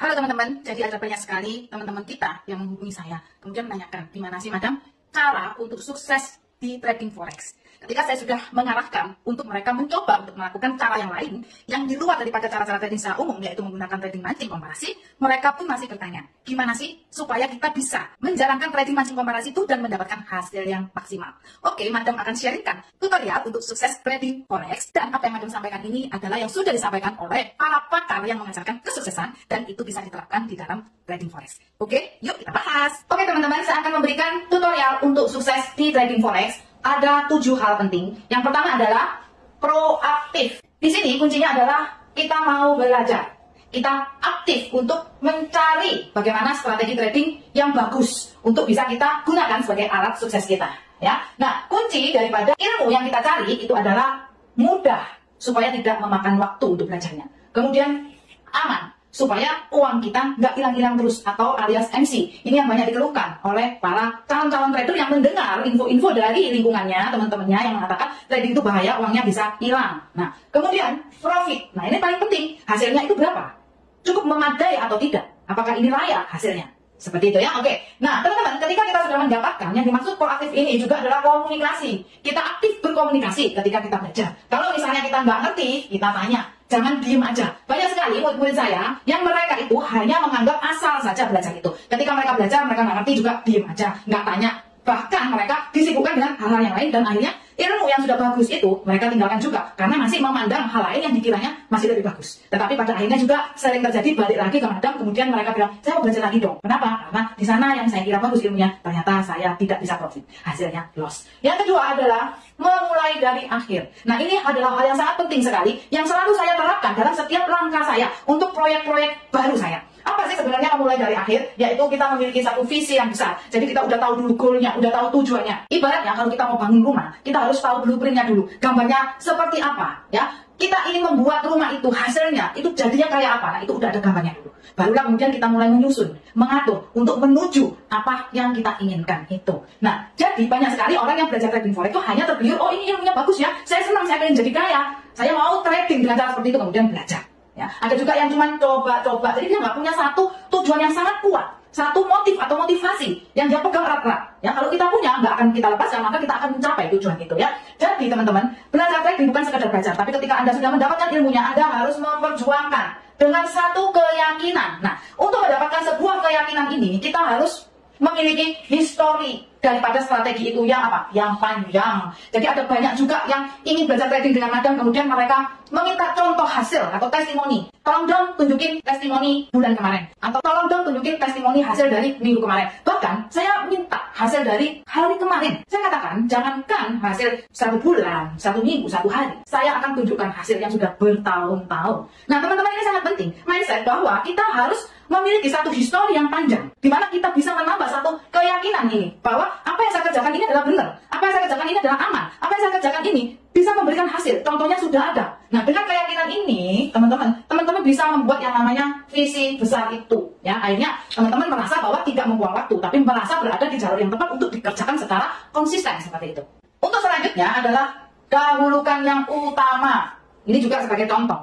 Halo teman-teman, jadi ada banyak sekali teman-teman kita yang menghubungi saya, kemudian menanyakan, gimana sih madam cara untuk sukses di trading forex. Ketika saya sudah mengarahkan untuk mereka mencoba untuk melakukan cara yang lain, yang di luar daripada cara-cara trading secara umum, yaitu menggunakan trading mancing komparasi, mereka pun masih bertanya, gimana sih supaya kita bisa menjalankan trading mancing komparasi itu dan mendapatkan hasil yang maksimal. Oke, madam akan sharingkan tutorial untuk sukses trading forex, dan apa yang madam sampaikan ini adalah yang sudah disampaikan oleh para pakar yang mengajarkan kesuksesan, dan itu bisa diterapkan di dalam trading forex. Oke, yuk kita bahas. Oke teman-teman, saya akan memberikan tutorial untuk sukses di trading forex. Ada 7 hal penting. Yang pertama adalah proaktif. Di sini kuncinya adalah kita mau belajar. Kita aktif untuk mencari bagaimana strategi trading yang bagus untuk bisa kita gunakan sebagai alat sukses kita. Ya. Nah, kunci daripada ilmu yang kita cari itu adalah mudah supaya tidak memakan waktu untuk belajarnya. Kemudian aman supaya uang kita nggak hilang-hilang terus, atau alias MC. Ini yang banyak dikeluhkan oleh para calon-calon trader yang mendengar info-info dari lingkungannya, teman-temannya yang mengatakan trading itu bahaya, uangnya bisa hilang. Nah, kemudian profit. Nah, ini paling penting. Hasilnya itu berapa? Cukup memadai atau tidak? Apakah ini layak hasilnya? Seperti itu ya, oke. Nah, teman-teman, ketika kita sudah mendapatkan, yang dimaksud proaktif ini juga adalah komunikasi. Kita aktif berkomunikasi ketika kita belajar. Kalau misalnya kita nggak ngerti, kita tanya. Jangan diem aja. Banyak sekali murid-murid saya yang mereka itu hanya menganggap asal saja belajar itu. Ketika mereka belajar, mereka nggak ngerti juga diem aja, nggak tanya. Bahkan mereka disibukkan dengan hal-hal yang lain, dan akhirnya ilmu yang sudah bagus itu mereka tinggalkan juga karena masih memandang hal lain yang dikiranya masih lebih bagus. Tetapi pada akhirnya juga sering terjadi balik lagi ke madam, kemudian mereka bilang, saya mau belajar lagi dong. Kenapa? Karena di sana yang saya kira bagus ilmunya, ternyata saya tidak bisa profit. Hasilnya loss. Yang kedua adalah memulai dari akhir. Nah, ini adalah hal yang sangat penting sekali yang selalu saya terapkan dalam setiap langkah saya untuk proyek-proyek baru saya. Apa sih sebenarnya memulai dari akhir? Yaitu kita memiliki satu visi yang besar. Jadi kita udah tahu dulu goalnya, udah tahu tujuannya. Ibaratnya kalau kita mau bangun rumah, kita harus tahu blueprintnya dulu. Gambarnya seperti apa, ya? Kita ingin membuat rumah itu, hasilnya itu jadinya kayak apa? Nah, itu udah ada gambarnya dulu. Barulah kemudian kita mulai menyusun, mengatur untuk menuju apa yang kita inginkan itu. Nah, jadi banyak sekali orang yang belajar trading forex itu hanya tergiur, oh ini ilmunya bagus ya, saya senang, saya pengen jadi kaya, saya mau trading dengan cara seperti itu, kemudian belajar. Ya, ada juga yang cuma coba-coba, jadi dia nggak punya satu tujuan yang sangat kuat, satu motif atau motivasi yang dia pegang erat-erat. Ya, kalau kita punya, nggak akan kita lepaskan, maka kita akan mencapai tujuan itu ya. Jadi teman-teman, belajar trading bukan sekedar belajar, tapi ketika Anda sudah mendapatkan ilmunya, Anda harus memperjuangkan dengan satu keyakinan. Nah, untuk mendapatkan sebuah keyakinan ini, kita harus memiliki histori daripada strategi itu yang apa? Yang panjang. Jadi ada banyak juga yang ingin belajar trading dengan madam, kemudian mereka meminta contoh hasil atau testimoni. Tolong dong tunjukin testimoni bulan kemarin, atau tolong dong tunjukin testimoni hasil dari minggu kemarin. Bahkan saya minta hasil dari hari kemarin. Saya katakan jangankan hasil 1 bulan, 1 minggu, 1 hari, saya akan tunjukkan hasil yang sudah bertahun-tahun. Nah teman-teman, ini sangat penting mindset bahwa kita harus memiliki satu histori yang panjang, di mana kita bisa menambah satu keyakinan ini bahwa apa yang saya kerjakan ini adalah benar, apa yang saya kerjakan ini adalah aman, apa yang saya kerjakan ini bisa memberikan hasil. Contohnya sudah ada. Nah, dengan keyakinan ini, teman-teman bisa membuat yang namanya visi besar itu. Ya, akhirnya teman-teman merasa bahwa tidak membuang waktu, tapi merasa berada di jalur yang tepat untuk dikerjakan secara konsisten seperti itu. Untuk selanjutnya adalah dahulukan yang utama. Ini juga sebagai contoh.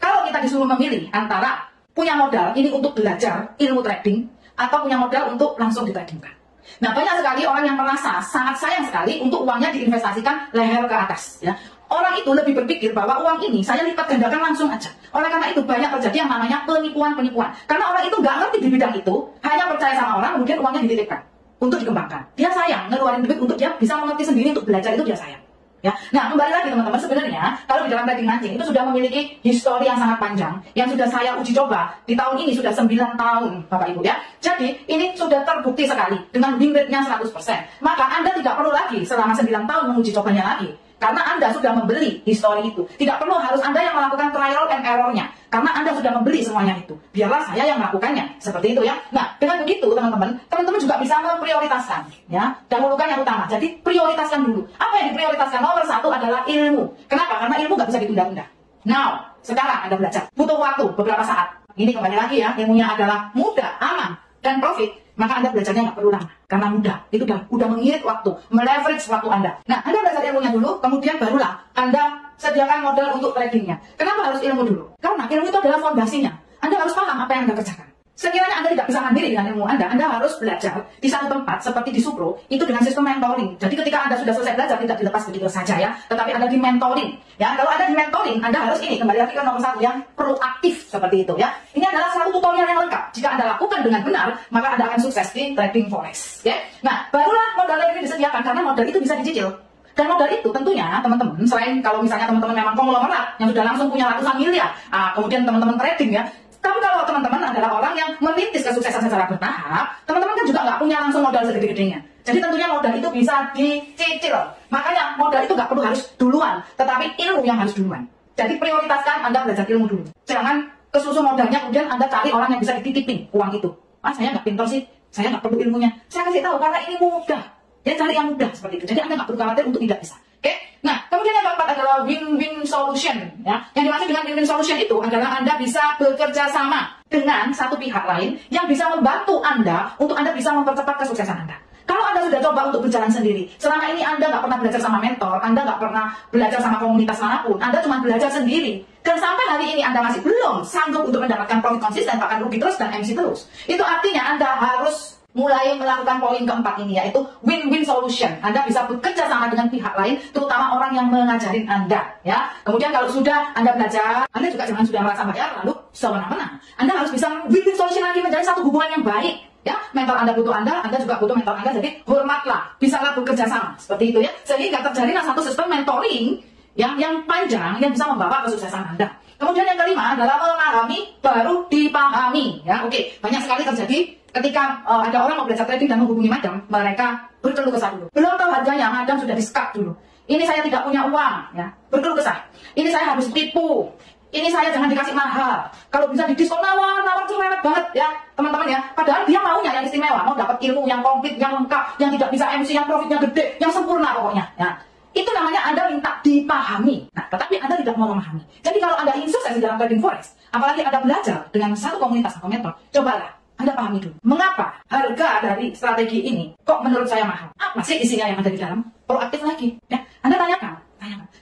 Kalau kita disuruh memilih antara punya modal ini untuk belajar ilmu trading atau punya modal untuk langsung ditradingkan. Nah, banyak sekali orang yang merasa sangat sayang sekali untuk uangnya diinvestasikan leher ke atas. Ya. Orang itu lebih berpikir bahwa uang ini saya lipat gandakan langsung aja. Oleh karena itu banyak terjadi yang namanya penipuan-penipuan. Karena orang itu nggak ngerti di bidang itu, hanya percaya sama orang, kemudian uangnya dititipkan untuk dikembangkan. Dia sayang ngeluarin duit untuk dia bisa mengerti sendiri untuk belajar, itu dia sayang. Ya, nah kembali lagi teman-teman, sebenarnya kalau di dalam trading mancing itu sudah memiliki histori yang sangat panjang yang sudah saya uji coba di tahun ini, sudah 9 tahun Bapak Ibu ya. Jadi ini sudah terbukti sekali dengan win rate-nya 100%. Maka Anda tidak perlu lagi selama 9 tahun menguji cobanya lagi, karena Anda sudah membeli histori itu. Tidak perlu harus Anda yang melakukan trial and error-nya, karena Anda sudah membeli semuanya itu. Biarlah saya yang melakukannya. Seperti itu ya. Nah, dengan begitu teman-teman juga bisa memprioritaskan ya. Dahulukan yang utama. Jadi prioritaskan dulu. Apa yang diprioritaskan? Nomor 1 adalah ilmu. Kenapa? Karena ilmu nggak bisa ditunda-tunda. Now, sekarang Anda belajar. Butuh waktu beberapa saat. Ini kembali lagi ya, ilmunya adalah mudah, aman, dan profit. Maka Anda belajarnya nggak perlu lama. Karena mudah. Itu udah mengirit waktu, meleverage waktu Anda. Nah, Anda belajar ilmunya dulu, kemudian barulah Anda sediakan modal untuk tradingnya. Kenapa harus ilmu dulu? Karena ilmu itu adalah fondasinya. Anda harus paham apa yang Anda kerjakan. Sekiranya Anda tidak bisa mandiri dengan ilmu Anda harus belajar di satu tempat seperti di Supro, itu dengan sistem mentoring. Jadi ketika Anda sudah selesai belajar, tidak dilepas begitu saja ya, tetapi Anda di mentoring. Ya, kalau Anda di mentoring, Anda harus ini, kembali lagi ke nomor 1 yang proaktif seperti itu ya. Ini adalah satu tutorial yang lengkap. Jika Anda lakukan dengan benar, maka Anda akan sukses di trading forex. Ya. Nah, barulah modal ini disediakan karena modal itu bisa dicicil. Dan modal itu tentunya teman-teman, selain kalau misalnya teman-teman memang konglomerat yang sudah langsung punya ratusan miliar, kemudian teman-teman trading ya. Tapi kalau teman-teman adalah orang yang merintis kesuksesan secara bertahap, teman-teman kan juga nggak punya langsung modal segede-gedenya. Jadi tentunya modal itu bisa dicicil. Makanya modal itu nggak perlu harus duluan, tetapi ilmu yang harus duluan. Jadi prioritaskan Anda belajar ilmu dulu. Jangan kesusu modalnya kemudian Anda cari orang yang bisa dititipin uang itu. Saya nggak pintar sih, saya nggak perlu ilmunya. Saya kasih tahu karena ini mudah. Ya cari yang mudah seperti itu. Jadi Anda nggak perlu khawatir untuk tidak bisa. Oke? Nah, kemudian yang keempat adalah win-win solution. Ya, yang dimaksud dengan win-win solution itu adalah Anda bisa bekerja sama dengan satu pihak lain yang bisa membantu Anda untuk Anda bisa mempercepat kesuksesan Anda. Kalau Anda sudah coba untuk berjalan sendiri, selama ini Anda nggak pernah belajar sama mentor, Anda nggak pernah belajar sama komunitas manapun, Anda cuma belajar sendiri. Dan sampai hari ini Anda masih belum sanggup untuk mendapatkan profit konsisten, bahkan rugi terus dan MC terus. Itu artinya Anda harus mulai melakukan poin keempat ini, yaitu win-win solution. Anda bisa bekerja sama dengan pihak lain, terutama orang yang mengajarin Anda. Ya. Kemudian kalau sudah Anda belajar, Anda juga jangan sudah merasa bayar lalu semena-mena. Anda harus bisa win-win solution lagi menjadi satu hubungan yang baik. Ya, mentor Anda butuh Anda juga butuh mentor Anda. Jadi hormatlah, bisalah bekerja sama seperti itu ya. Sehingga terjadilah satu sistem mentoring yang panjang yang bisa membawa kesuksesan Anda. Kemudian yang kelima adalah memahami baru dipahami. Ya, oke, banyak sekali terjadi ketika ada orang mau belajar trading dan menghubungi Madam, mereka berkeluh kesah dulu. Belum tahu harganya, Madam sudah di-scalp dulu. Ini saya tidak punya uang, ya, berkeluh kesah. Ini saya harus tipu. Ini saya jangan dikasih mahal. Kalau bisa didiskon nawar cerewet banget ya, teman-teman ya. Padahal dia maunya yang istimewa, mau dapat ilmu yang komplit, yang lengkap, yang tidak bisa MC, yang profitnya gede, yang sempurna pokoknya. Ya. Itu namanya Anda minta dipahami. Nah, tetapi Anda tidak mau memahami. Jadi kalau Anda ingin sukses di dalam trading forex, apalagi Anda belajar dengan satu komunitas atau mentor, cobalah Anda pahami dulu. Mengapa harga dari strategi ini kok menurut saya mahal? Apa sih isinya yang ada di dalam? Proaktif lagi. Ya. Anda tanyakan.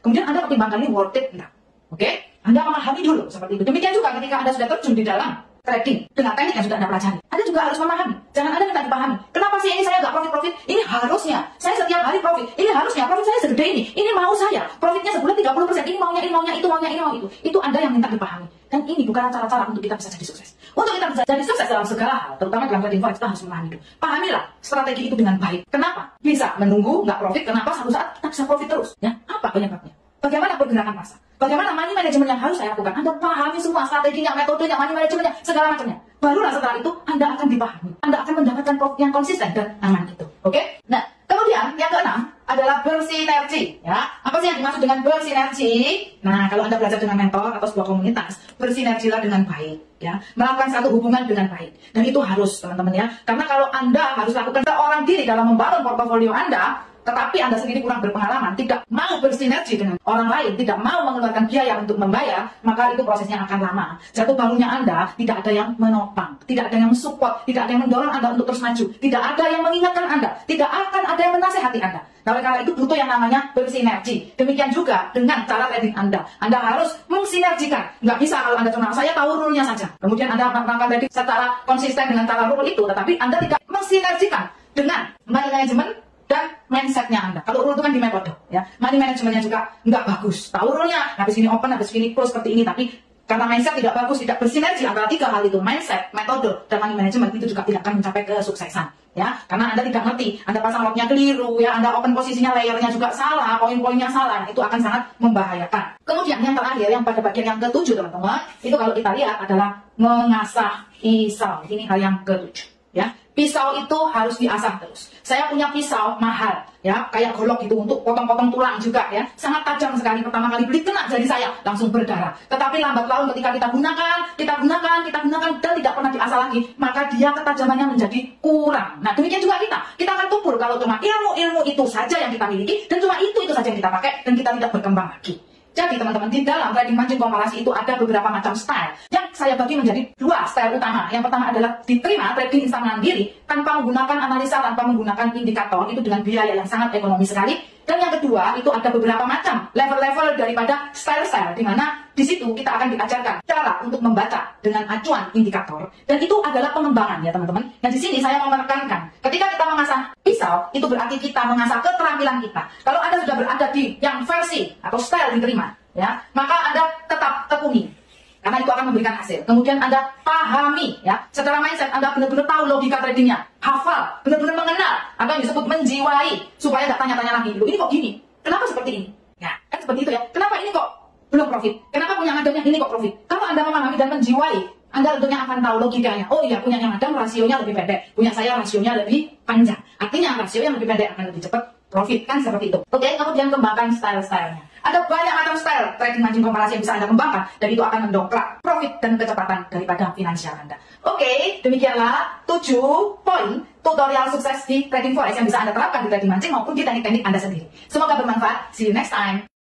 Kemudian Anda pertimbangkan ini worth it enggak? Oke? Anda memahami dulu seperti itu. Demikian juga ketika Anda sudah terjun di dalam trading dengan teknik yang sudah Anda pelajari, Anda juga harus memahami. Jangan Anda minta dipahami. Kenapa sih ini saya nggak profit? Ini harusnya. Saya setiap hari profit. Ini harusnya. Profit saya segede ini. Ini mau saya. Profitnya sebulan 30%. Ini maunya itu, maunya itu. Itu Anda yang minta dipahami. Dan ini bukan cara-cara untuk kita bisa jadi sukses. Untuk kita bisa jadi sukses dalam segala hal, terutama dalam trading forex, kita harus memahami itu. Pahamilah strategi itu dengan baik. Kenapa? Bisa menunggu nggak profit. Kenapa satu saat kita bisa profit terus? Ya, apa penyebabnya? Bagaimana pergerakan pasar? Bagaimana money management yang harus saya lakukan? Anda pahami semua strateginya, metodenya, money managementnya, segala macamnya. Barulah setelah itu Anda akan dipahami. Anda akan mendapatkan profit yang konsisten dan aman itu. Oke? Nah, kemudian yang keenam adalah bersinergi. Ya, apa sih yang dimaksud dengan bersinergi? Nah, kalau Anda belajar dengan mentor atau sebuah komunitas, bersinergilah dengan baik. Ya, melakukan satu hubungan dengan baik. Dan itu harus, teman-teman ya. Karena kalau Anda harus lakukan seorang diri dalam membangun portofolio Anda, tetapi Anda sendiri kurang berpengalaman, tidak mau bersinergi dengan orang lain, tidak mau mengeluarkan biaya untuk membayar, maka itu prosesnya akan lama. Jatuh bangunnya Anda tidak ada yang menopang, tidak ada yang mensupport, tidak ada yang mendorong Anda untuk terus maju, tidak ada yang mengingatkan Anda, tidak akan ada yang menasehati Anda. Nah, oleh karena itu butuh yang namanya bersinergi. Demikian juga dengan cara trading Anda. Anda harus mensinergikan. Nggak bisa kalau Anda cuma saya tahu rule-nya saja. Kemudian Anda melakukan trading secara konsisten dengan cara rule itu, tetapi Anda tidak mensinergikan dengan money management dan mindsetnya Anda. Kalau rule itu kan di metode, ya. Money managementnya juga nggak bagus. Tahu rule-nya, habis ini open, habis ini close seperti ini, tapi karena mindset tidak bagus, tidak bersinergi antara tiga hal itu, mindset, metode, dan money management, itu juga tidak akan mencapai kesuksesan, ya. Karena Anda tidak ngerti, Anda pasang lotnya keliru, ya, Anda open posisinya, layernya juga salah, poin-poinnya salah, nah, itu akan sangat membahayakan. Kemudian yang terakhir, yang pada bagian yang ketujuh, teman-teman, itu kalau kita lihat adalah mengasah pisau. Ini hal yang ketujuh. Ya, pisau itu harus diasah terus. Saya punya pisau mahal, ya, kayak golok gitu untuk potong-potong tulang juga, ya, sangat tajam sekali. Pertama kali beli kena jari saya, langsung berdarah. Tetapi lambat laun ketika kita gunakan dan tidak pernah diasah lagi, maka dia ketajamannya menjadi kurang. Nah, demikian juga kita akan tumpul kalau cuma ilmu itu saja yang kita miliki dan cuma itu saja yang kita pakai dan kita tidak berkembang lagi. Jadi teman-teman, di dalam trading mancing komparasi itu ada beberapa macam style yang saya bagi menjadi dua style utama. Yang pertama adalah diterima trading instan mandiri tanpa menggunakan analisa, tanpa menggunakan indikator, itu dengan biaya yang sangat ekonomis sekali. Dan yang kedua, itu ada beberapa macam level-level daripada style-style, di mana di situ kita akan diajarkan cara untuk membaca dengan acuan indikator, dan itu adalah pengembangan ya teman-teman. Nah di sini saya mau menekankan, ketika kita mengasah pisau, itu berarti kita mengasah keterampilan kita. Kalau Anda sudah berada di yang versi atau style diterima, ya, maka Anda tetap tekuni, karena itu akan memberikan hasil. Kemudian Anda pahami, ya, secara mindset Anda benar-benar tahu logika tradingnya, hafal, benar-benar mengenal, atau yang disebut menjiwai, supaya nggak tanya-tanya lagi, loh ini kok gini, kenapa seperti ini? Ya, kan seperti itu ya, kenapa ini kok belum profit? Kenapa punya Madam yang ini kok profit? Kalau Anda memahami dan menjiwai, Anda tentunya akan tahu logikanya. Oh iya, punya Madam rasionya lebih pendek, punya saya rasionya lebih panjang. Artinya rasio yang lebih pendek akan lebih cepat profit, kan seperti itu. Oke, kemudian kembangkan style-stylenya. Ada banyak macam style trading mancing komparasi yang bisa Anda kembangkan, dan itu akan mendongkrak profit dan kecepatan daripada finansial Anda. Oke, demikianlah 7 poin tutorial sukses di trading forex yang bisa Anda terapkan di trading mancing maupun di teknik-teknik Anda sendiri. Semoga bermanfaat. See you next time.